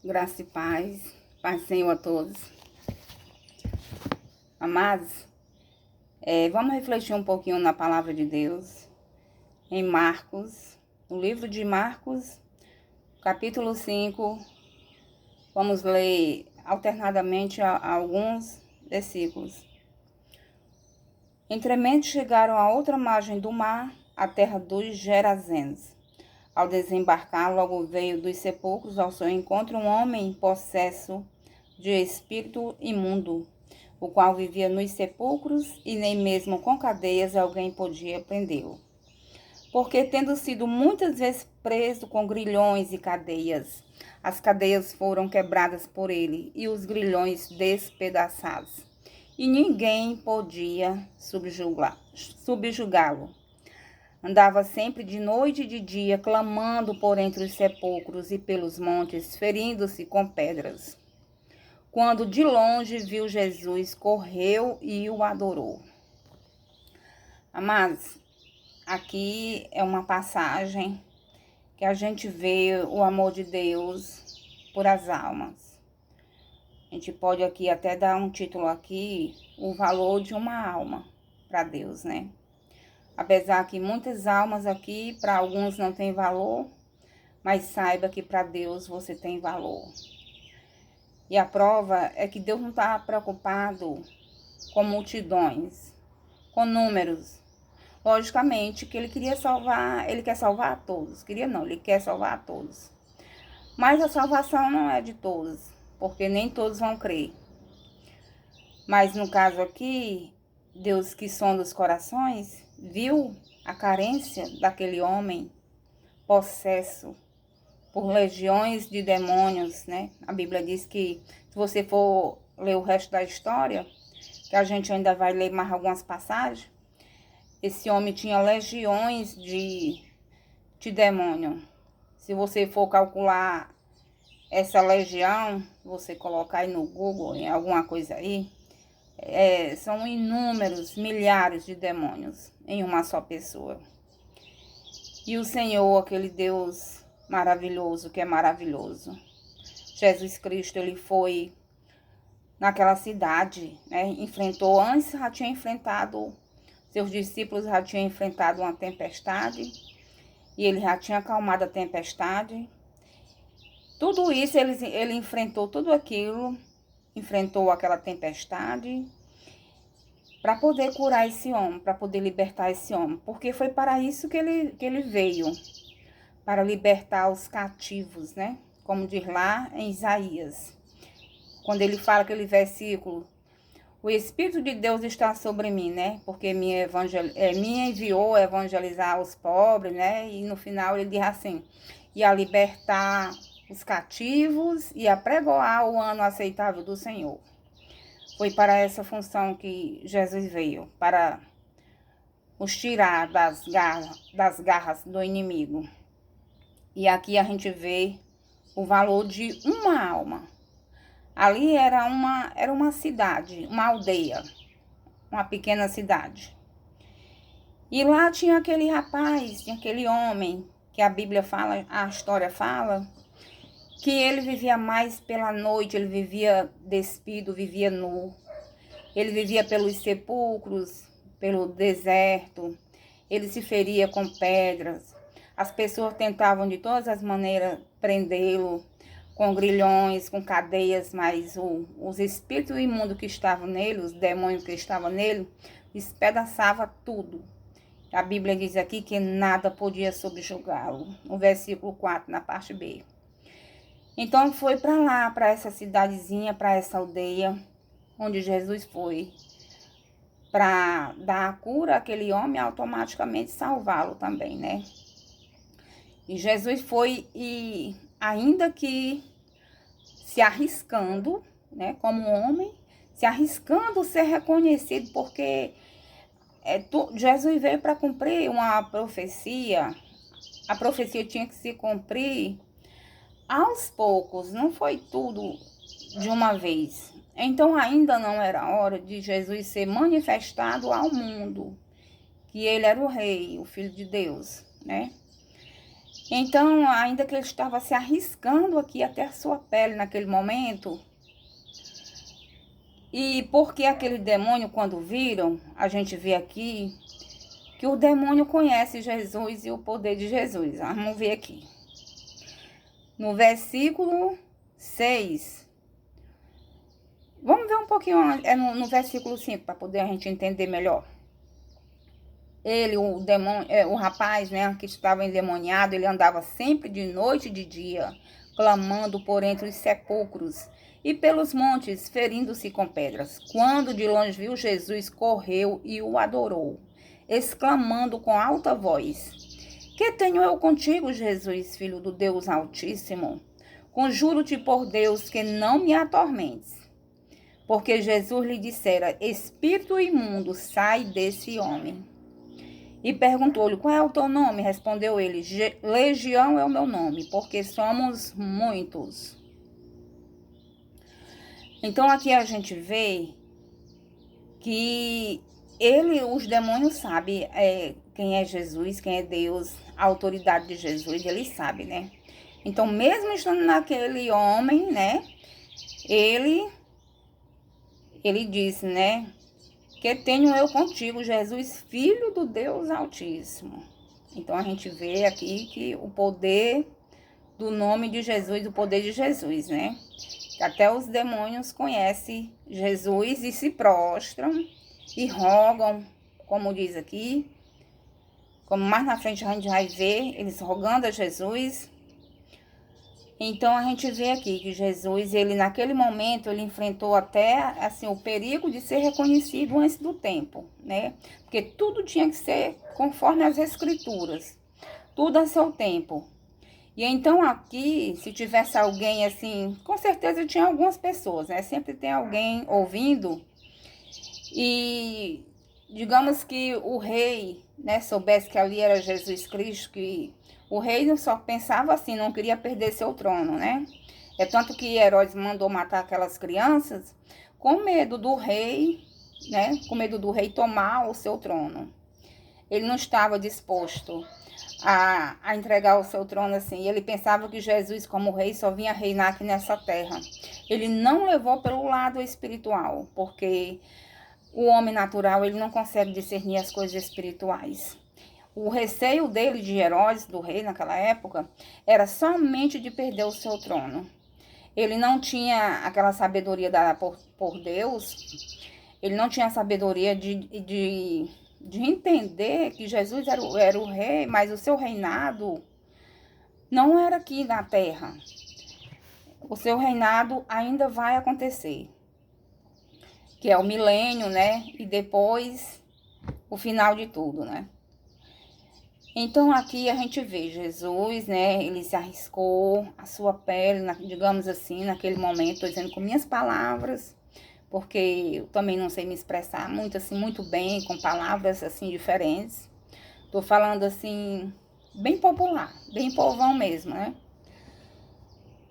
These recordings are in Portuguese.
Graça e paz, paz do Senhor a todos. Amados, vamos refletir um pouquinho na palavra de Deus, em Marcos, no livro de Marcos, capítulo 5, vamos ler alternadamente alguns versículos. Entremente chegaram à outra margem do mar, a terra dos Gerazenos. Ao desembarcar, logo veio dos sepulcros ao seu encontro um homem possesso de espírito imundo, o qual vivia nos sepulcros e nem mesmo com cadeias alguém podia prendê-lo. Porque, tendo sido muitas vezes preso com grilhões e cadeias, as cadeias foram quebradas por ele e os grilhões despedaçados, e ninguém podia subjugá-lo. Andava sempre de noite e de dia, clamando por entre os sepulcros e pelos montes, ferindo-se com pedras. Quando de longe viu Jesus, correu e o adorou. Amados, aqui é uma passagem que a gente vê o amor de Deus por as almas. A gente pode aqui até dar um título aqui, o valor de uma alma para Deus, né? Apesar que muitas almas aqui, para alguns não tem valor, mas saiba que para Deus você tem valor. E a prova é que Deus não está preocupado com multidões, com números. Logicamente que ele quer salvar a todos. Ele quer salvar a todos. Mas a salvação não é de todos, porque nem todos vão crer. Mas no caso aqui, Deus que sonda os corações, viu a carência daquele homem possesso por legiões de demônios, né? A Bíblia diz que, se você for ler o resto da história, que a gente ainda vai ler mais algumas passagens, esse homem tinha legiões de demônio. Se você for calcular essa legião, você colocar aí no Google, em alguma coisa aí, são inúmeros, milhares de demônios em uma só pessoa. E o Senhor, aquele Deus maravilhoso, que é maravilhoso, Jesus Cristo, ele foi naquela cidade, né? Antes já tinha enfrentado, seus discípulos já tinham enfrentado uma tempestade, e ele já tinha acalmado a tempestade. Tudo isso, ele enfrentou tudo aquilo, enfrentou aquela tempestade para poder curar esse homem, para poder libertar esse homem. Porque foi para isso que ele veio, para libertar os cativos, né? Como diz lá em Isaías, quando ele fala aquele versículo, o Espírito de Deus está sobre mim, né? Porque me enviou a evangelizar os pobres, né? E no final ele diz assim, e a libertar os cativos e a pregoar o ano aceitável do Senhor. Foi para essa função que Jesus veio, para os tirar das garras do inimigo. E aqui a gente vê o valor de uma alma. Ali era uma cidade, uma aldeia, uma pequena cidade. E lá tinha aquele rapaz, tinha aquele homem, que a Bíblia fala, a história fala, que ele vivia mais pela noite, ele vivia despido, vivia nu. Ele vivia pelos sepulcros, pelo deserto, ele se feria com pedras. As pessoas tentavam de todas as maneiras prendê-lo, com grilhões, com cadeias, mas os espíritos imundos que estavam nele, os demônios que estavam nele, despedaçava tudo. A Bíblia diz aqui que nada podia subjugá-lo, no versículo 4, na parte B. Então foi para lá, para essa cidadezinha, para essa aldeia, onde Jesus foi, para dar a cura àquele homem e automaticamente salvá-lo também, né? E Jesus foi, e ainda que se arriscando, né, como homem, se arriscando ser reconhecido, porque Jesus veio para cumprir uma profecia. A profecia tinha que se cumprir aos poucos, não foi tudo de uma vez. Então ainda não era hora de Jesus ser manifestado ao mundo, que ele era o rei, o Filho de Deus, né? Então, ainda que ele estava se arriscando aqui até a sua pele naquele momento, e porque aquele demônio, quando viram, a gente vê aqui, que o demônio conhece Jesus e o poder de Jesus. Vamos ver aqui. No versículo 6. Vamos ver um pouquinho, no versículo 5, para poder a gente entender melhor. Ele, o demônio, o rapaz, né, que estava endemoniado, ele andava sempre de noite e de dia, clamando por entre os sepulcros e pelos montes, ferindo-se com pedras. Quando de longe viu Jesus, correu e o adorou, exclamando com alta voz: Que tenho eu contigo, Jesus, filho do Deus Altíssimo? Conjuro-te por Deus que não me atormentes. Porque Jesus lhe dissera: Espírito imundo, sai desse homem. E perguntou-lhe: Qual é o teu nome? Respondeu ele: Legião é o meu nome, porque somos muitos. Então aqui a gente vê que os demônios sabem quem é Jesus, quem é Deus, a autoridade de Jesus, eles sabem, né? Então, mesmo estando naquele homem, né? Ele disse, né? Que tenho eu contigo, Jesus, filho do Deus Altíssimo. Então, a gente vê aqui que o poder do nome de Jesus, o poder de Jesus, né? Até os demônios conhecem Jesus e se prostram e rogam, como diz aqui. Como mais na frente a gente vai ver, eles rogando a Jesus. Então, a gente vê aqui que Jesus, ele naquele momento, ele enfrentou até, assim, o perigo de ser reconhecido antes do tempo, né? Porque tudo tinha que ser conforme as escrituras, tudo a seu tempo. E então aqui, se tivesse alguém assim, com certeza tinha algumas pessoas, né? Sempre tem alguém ouvindo e digamos que o rei, né, soubesse que ali era Jesus Cristo, que o rei só pensava assim, não queria perder seu trono, né? É tanto que Herodes mandou matar aquelas crianças com medo do rei, né? Com medo do rei tomar o seu trono. Ele não estava disposto a entregar o seu trono assim. Ele pensava que Jesus, como rei, só vinha reinar aqui nessa terra. Ele não levou pelo lado espiritual, porque o homem natural, ele não consegue discernir as coisas espirituais. O receio dele, de Herodes, do rei naquela época, era somente de perder o seu trono. Ele não tinha aquela sabedoria dada por Deus, ele não tinha a sabedoria de entender que Jesus era o rei, mas o seu reinado não era aqui na terra. O seu reinado ainda vai acontecer, que é o milênio, né? E depois o final de tudo, né? Então aqui a gente vê Jesus, né? Ele se arriscou a sua pele, digamos assim, naquele momento, estou dizendo com minhas palavras, porque eu também não sei me expressar muito assim, muito bem, com palavras assim diferentes. Tô falando assim, bem popular, bem povão mesmo, né?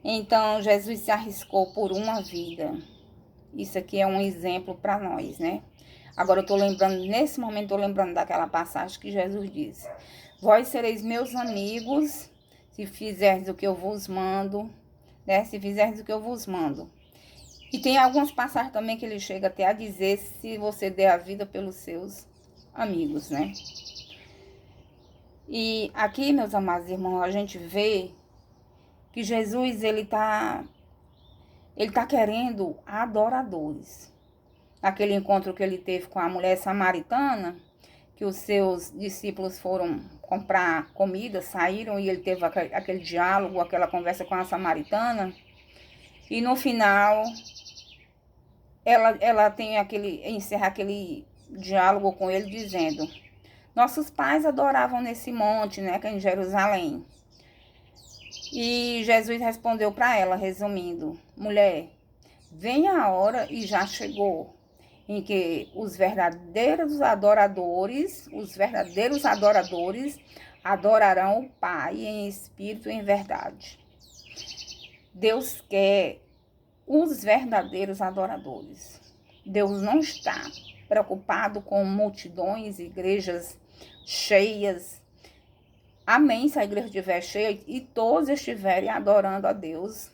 Então Jesus se arriscou por uma vida. Isso aqui é um exemplo para nós, né? Agora eu tô lembrando, nesse momento, tô lembrando daquela passagem que Jesus disse: Vós sereis meus amigos, se fizerdes o que eu vos mando, né? Se fizerdes o que eu vos mando. E tem algumas passagens também que ele chega até a dizer se você der a vida pelos seus amigos, né? E aqui, meus amados irmãos, a gente vê que Jesus, ele tá querendo adoradores. Naquele encontro que ele teve com a mulher samaritana, que os seus discípulos foram comprar comida, saíram e ele teve aquele diálogo, aquela conversa com a samaritana. E no final, ela encerra aquele diálogo com ele dizendo: Nossos pais adoravam nesse monte, né, que é em Jerusalém. E Jesus respondeu para ela, resumindo: Mulher, vem a hora e já chegou, em que os verdadeiros adoradores adorarão o Pai em espírito e em verdade. Deus quer os verdadeiros adoradores. Deus não está preocupado com multidões, igrejas cheias, Amém, se a igreja estiver cheia e todos estiverem adorando a Deus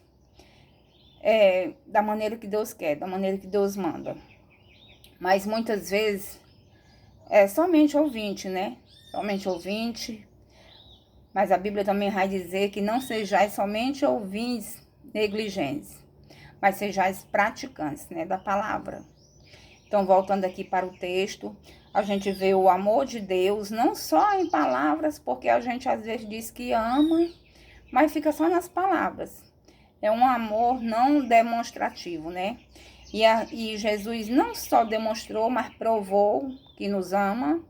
da maneira que Deus quer, da maneira que Deus manda. Mas muitas vezes é somente ouvinte, né? Somente ouvinte. Mas a Bíblia também vai dizer que não sejais somente ouvintes negligentes, mas sejais praticantes, né, da palavra. Então, voltando aqui para o texto, a gente vê o amor de Deus, não só em palavras, porque a gente às vezes diz que ama, mas fica só nas palavras. É um amor não demonstrativo, né? E Jesus não só demonstrou, mas provou que nos ama,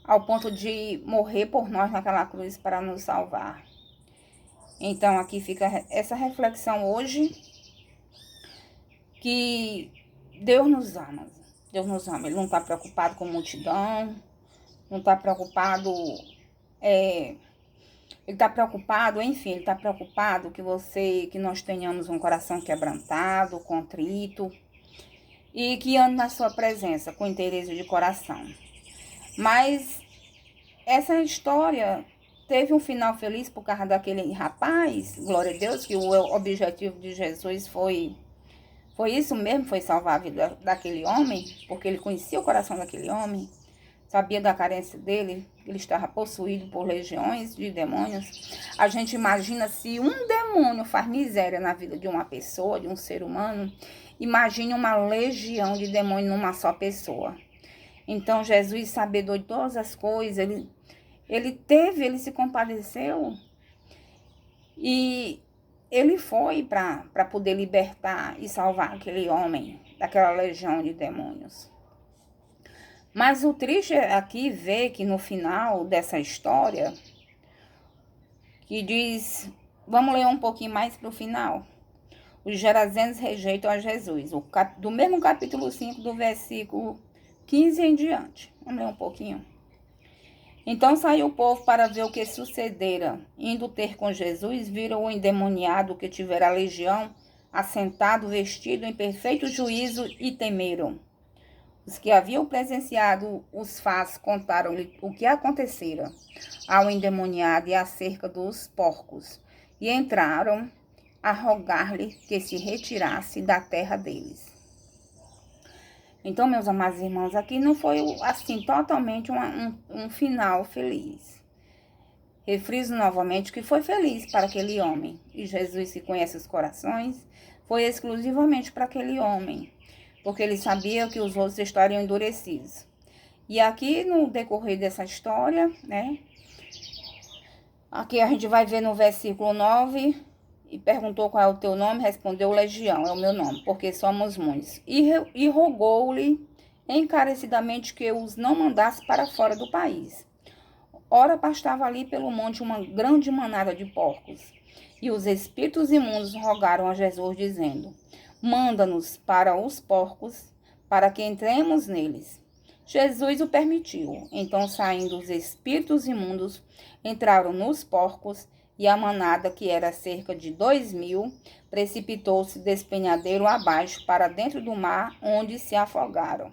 ao ponto de morrer por nós naquela cruz para nos salvar. Então, aqui fica essa reflexão hoje, que Deus nos ama. Deus nos ama. Ele não está preocupado com multidão, não está preocupado... Ele está preocupado, enfim, ele está preocupado que nós tenhamos um coração quebrantado, contrito, e que ande na sua presença, com interesse de coração. Mas essa história teve um final feliz por causa daquele rapaz, glória a Deus, que o objetivo de Jesus foi isso mesmo, foi salvar a vida daquele homem, porque ele conhecia o coração daquele homem, sabia da carência dele, ele estava possuído por legiões de demônios. A gente imagina, se um demônio faz miséria na vida de uma pessoa, de um ser humano, imagine uma legião de demônios numa só pessoa. Então, Jesus, sabedor de todas as coisas, ele se compadeceu e ele foi para poder libertar e salvar aquele homem daquela legião de demônios. Mas o triste é aqui ver que no final dessa história, que diz, vamos ler um pouquinho mais para o final. Os gerazenos rejeitam a Jesus, do mesmo capítulo 5, do versículo 15 em diante. Vamos ler um pouquinho. Então saiu o povo para ver o que sucedera. Indo ter com Jesus, viram o endemoniado que tivera a legião, assentado, vestido em perfeito juízo, e temeram. Os que haviam presenciado os fatos contaram-lhe o que acontecera ao endemoniado e acerca dos porcos, e entraram a rogar-lhe que se retirasse da terra deles. Então, meus amados irmãos, aqui não foi assim totalmente um final feliz. Refriso novamente que foi feliz para aquele homem. E Jesus, que conhece os corações, foi exclusivamente para aquele homem, porque ele sabia que os outros estariam endurecidos. E aqui, no decorrer dessa história, né? Aqui a gente vai ver no versículo 9... E perguntou qual é o teu nome, respondeu Legião, é o meu nome, porque somos muitos. E rogou-lhe encarecidamente que os não mandasse para fora do país. Ora, pastava ali pelo monte uma grande manada de porcos. E os espíritos imundos rogaram a Jesus, dizendo, manda-nos para os porcos, para que entremos neles. Jesus o permitiu. Então, saindo os espíritos imundos, entraram nos porcos, e a manada, que era cerca de 2.000, precipitou-se despenhadeiro abaixo para dentro do mar, onde se afogaram.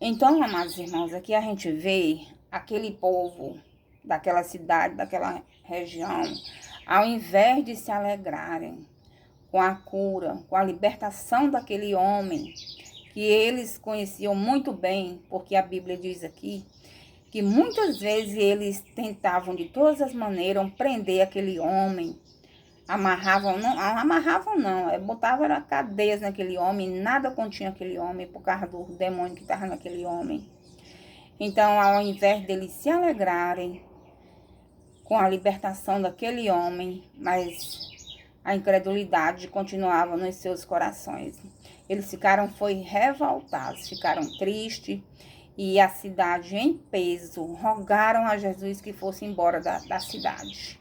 Então, amados irmãos, aqui a gente vê aquele povo daquela cidade, daquela região, ao invés de se alegrarem com a cura, com a libertação daquele homem, que eles conheciam muito bem, porque a Bíblia diz aqui, que muitas vezes eles tentavam de todas as maneiras prender aquele homem, amarravam não, botavam cadeias naquele homem, nada continha aquele homem por causa do demônio que estava naquele homem. Então, ao invés deles se alegrarem com a libertação daquele homem, mas a incredulidade continuava nos seus corações. Eles foi revoltados, ficaram tristes, e a cidade em peso rogaram a Jesus que fosse embora da cidade.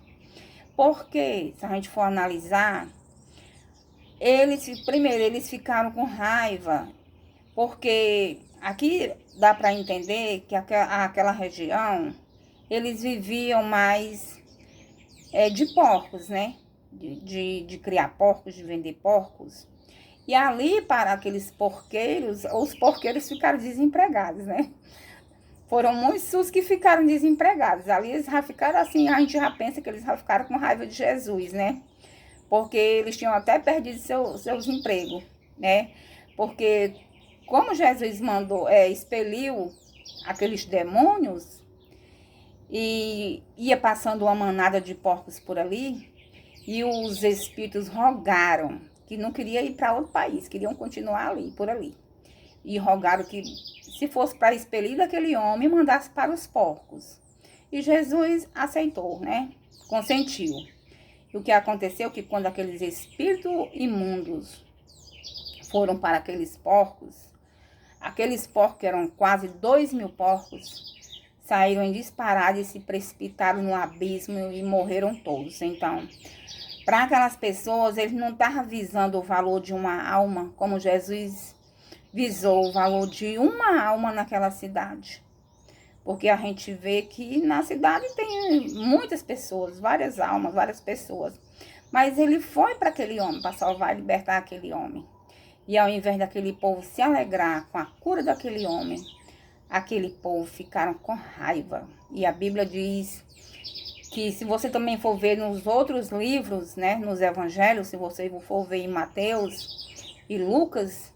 Porque, se a gente for analisar, eles ficaram com raiva, porque aqui dá para entender que aquela região, eles viviam mais de porcos, né? De criar porcos, de vender porcos. E ali, para aqueles porqueiros, os porqueiros ficaram desempregados, né? Foram muitos que ficaram desempregados. Ali eles já ficaram assim, a gente já pensa que eles já ficaram com raiva de Jesus, né? Porque eles tinham até perdido seus empregos, né? Porque como Jesus mandou, expeliu aqueles demônios e ia passando uma manada de porcos por ali, e os espíritos rogaram que não queria ir para outro país, queriam continuar ali, por ali. E rogaram que se fosse para expelir daquele homem, mandasse para os porcos. E Jesus aceitou, né? Consentiu. E o que aconteceu que quando aqueles espíritos imundos foram para aqueles porcos que eram quase 2.000 porcos, saíram em disparada e se precipitaram no abismo e morreram todos. Então, para aquelas pessoas, eles não estavam visando o valor de uma alma, como Jesus visou o valor de uma alma naquela cidade. Porque a gente vê que na cidade tem muitas pessoas, várias almas, várias pessoas. Mas ele foi para aquele homem, para salvar e libertar aquele homem. E ao invés daquele povo se alegrar com a cura daquele homem, aquele povo ficaram com raiva. E a Bíblia diz que se você também for ver nos outros livros, né, nos evangelhos, se você for ver em Mateus e Lucas,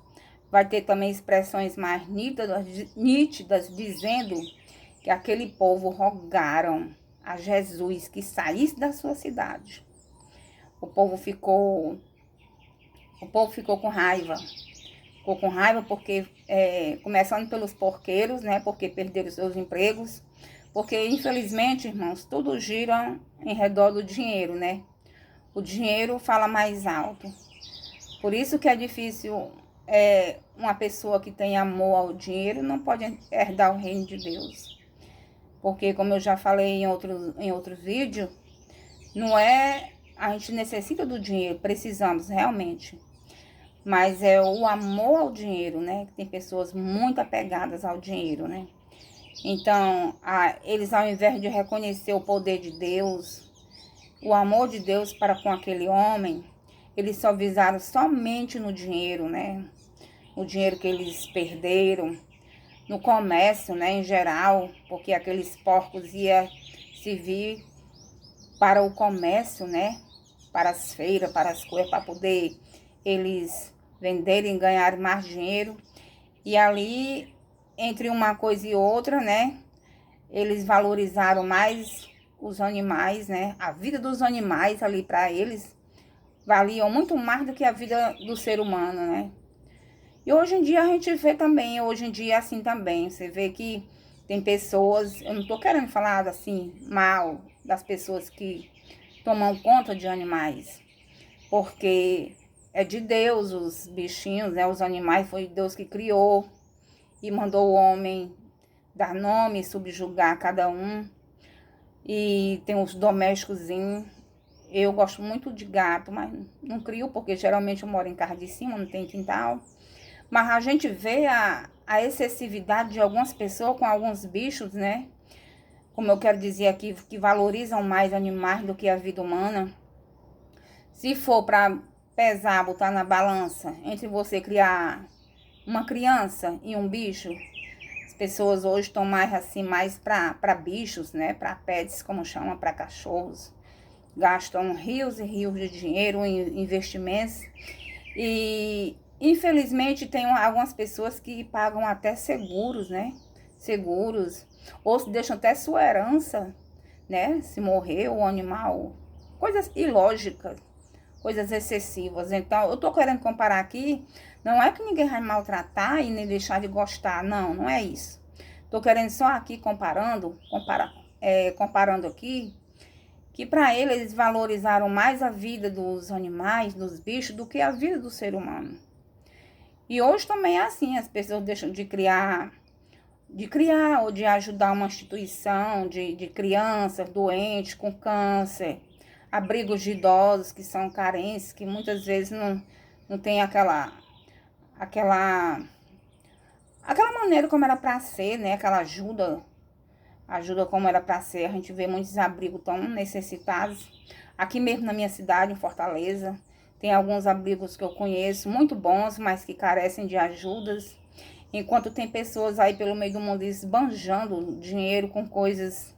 vai ter também expressões mais nítidas dizendo que aquele povo rogaram a Jesus que saísse da sua cidade. O povo ficou com raiva. Ficou com raiva porque, começando pelos porqueiros, né, porque perderam seus empregos. Porque, infelizmente, irmãos, tudo gira em redor do dinheiro, né? O dinheiro fala mais alto. Por isso que é difícil, uma pessoa que tem amor ao dinheiro não pode herdar o reino de Deus. Porque, como eu já falei em outros vídeos, a gente necessita do dinheiro, precisamos realmente. Mas é o amor ao dinheiro, né? Tem pessoas muito apegadas ao dinheiro, né? Então, eles ao invés de reconhecer o poder de Deus, o amor de Deus para com aquele homem, eles só visaram somente no dinheiro, né? O dinheiro que eles perderam, no comércio, né, em geral, porque aqueles porcos iam servir para o comércio, né? Para as feiras, para as coisas, para poder eles venderem e ganharem mais dinheiro. E ali, entre uma coisa e outra, né? Eles valorizaram mais os animais, né? A vida dos animais ali para eles valiam muito mais do que a vida do ser humano, né? E hoje em dia a gente vê também, hoje em dia é assim também. Você vê que tem pessoas, eu não tô querendo falar assim mal das pessoas que tomam conta de animais, porque é de Deus os bichinhos, né? Os animais foi Deus que criou e mandou o homem dar nome, subjugar cada um. E tem os domésticos. Eu gosto muito de gato, mas não crio porque geralmente eu moro em casa de cima, não tem quintal. Mas a gente vê a excessividade de algumas pessoas com alguns bichos, né? Como eu quero dizer aqui, que valorizam mais animais do que a vida humana. Se for para pesar, botar na balança, entre você criar uma criança e um bicho, as pessoas hoje estão mais assim, mais para bichos, né? Para pets, como chama, para cachorros. Gastam rios e rios de dinheiro em investimentos. E, infelizmente, tem algumas pessoas que pagam até seguros, né? Seguros. Ou se deixam até sua herança, né? Se morrer o animal. Coisas ilógicas. Coisas excessivas. Então, eu tô querendo comparar aqui. Não é que ninguém vai maltratar e nem deixar de gostar. Não, não é isso. Tô querendo só aqui comparando aqui, que para eles valorizaram mais a vida dos animais, dos bichos, do que a vida do ser humano. E hoje também é assim, as pessoas deixam de criar ou de ajudar uma instituição de crianças doentes com câncer, abrigos de idosos que são carentes, que muitas vezes não tem aquela maneira como era para ser, né? Aquela ajuda como era para ser. A gente vê muitos abrigos tão necessitados. Aqui mesmo na minha cidade, em Fortaleza, tem alguns abrigos que eu conheço, muito bons, mas que carecem de ajudas. Enquanto tem pessoas aí pelo meio do mundo esbanjando dinheiro com coisas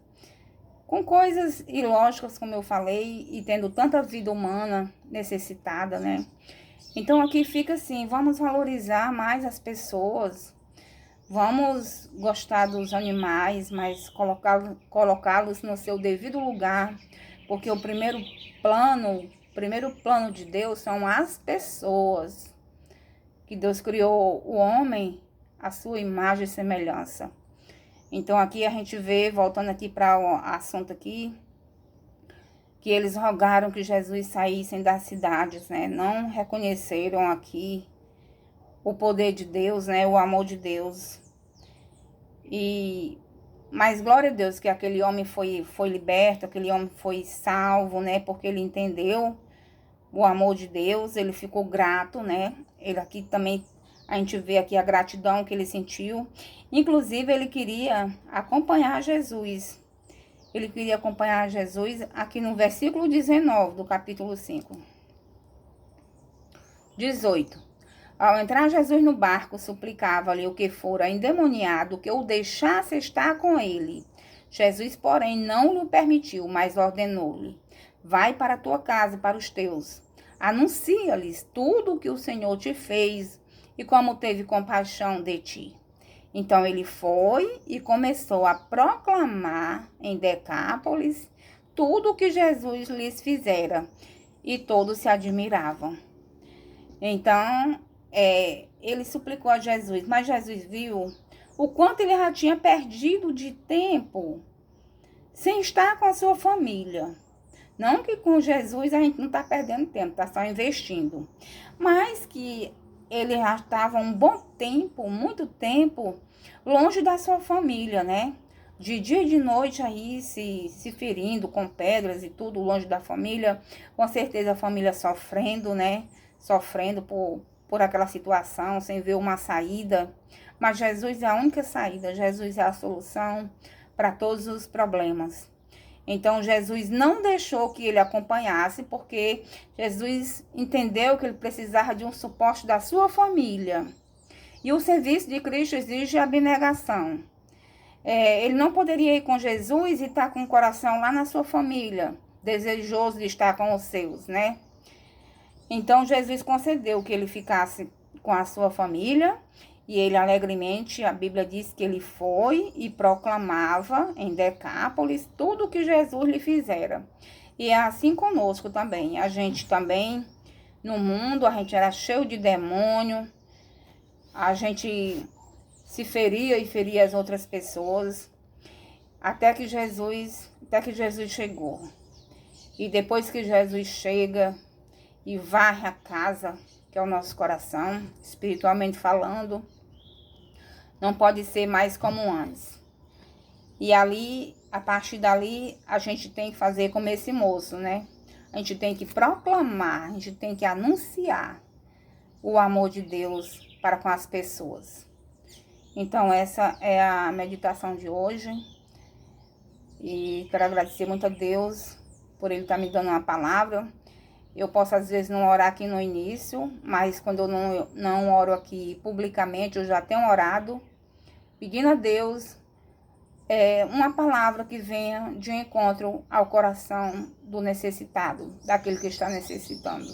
ilógicas, como eu falei, e tendo tanta vida humana necessitada, né? Então aqui fica assim, vamos valorizar mais as pessoas, vamos gostar dos animais, mas colocá-los no seu devido lugar, porque o primeiro plano de Deus são as pessoas, que Deus criou o homem à sua imagem e semelhança. Então aqui a gente vê, voltando aqui para o assunto aqui, que eles rogaram que Jesus saísse das cidades, né? Não reconheceram aqui o poder de Deus, né? O amor de Deus. Mas glória a Deus que aquele homem foi liberto, aquele homem foi salvo, né? Porque ele entendeu o amor de Deus, ele ficou grato, né? Ele aqui também, a gente vê aqui a gratidão que ele sentiu. Inclusive, ele queria acompanhar Jesus. Ele queria acompanhar Jesus aqui no versículo 19 do capítulo 5. 18. Ao entrar Jesus no barco, suplicava-lhe o que fora endemoniado que o deixasse estar com ele. Jesus, porém, não lhe permitiu, mas ordenou-lhe: vai para a tua casa e para os teus. Anuncia-lhes tudo o que o Senhor te fez e como teve compaixão de ti. Então ele foi e começou a proclamar em Decápolis tudo o que Jesus lhes fizera, e todos se admiravam. Então, ele suplicou a Jesus, mas Jesus viu o quanto ele já tinha perdido de tempo sem estar com a sua família. Não que com Jesus a gente não está perdendo tempo, está só investindo. Mas que ele já estava um bom tempo, muito tempo, longe da sua família, né? De dia e de noite aí se ferindo com pedras e tudo, longe da família. Com certeza a família sofrendo, né? Sofrendo por aquela situação, sem ver uma saída. Mas Jesus é a única saída, Jesus é a solução para todos os problemas. Então, Jesus não deixou que ele acompanhasse, porque Jesus entendeu que ele precisava de um suporte da sua família. E o serviço de Cristo exige abnegação. Ele não poderia ir com Jesus e estar com o coração lá na sua família, desejoso de estar com os seus, né? Então, Jesus concedeu que ele ficasse com a sua família. E ele alegremente, a Bíblia diz que ele foi e proclamava em Decápolis tudo o que Jesus lhe fizera. E é assim conosco também. A gente também, no mundo, a gente era cheio de demônio. A gente se feria e feria as outras pessoas. Até que Jesus chegou. E depois que Jesus chega e varre a casa, que é o nosso coração, espiritualmente falando, não pode ser mais como antes. E ali, a partir dali, a gente tem que fazer como esse moço, né? A gente tem que proclamar, a gente tem que anunciar o amor de Deus para com as pessoas. Então, essa é a meditação de hoje. E quero agradecer muito a Deus por ele estar me dando uma palavra. Eu posso, às vezes, não orar aqui no início, mas quando eu não oro aqui publicamente, eu já tenho orado, pedindo a Deus uma palavra que venha de encontro ao coração do necessitado, daquele que está necessitando.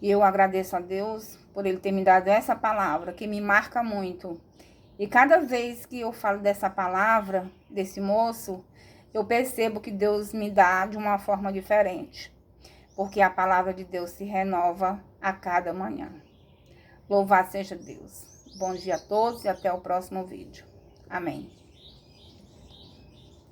E eu agradeço a Deus por ele ter me dado essa palavra, que me marca muito. E cada vez que eu falo dessa palavra, desse moço, eu percebo que Deus me dá de uma forma diferente. Porque a palavra de Deus se renova a cada manhã. Louvado seja Deus. Bom dia a todos e até o próximo vídeo. Amém.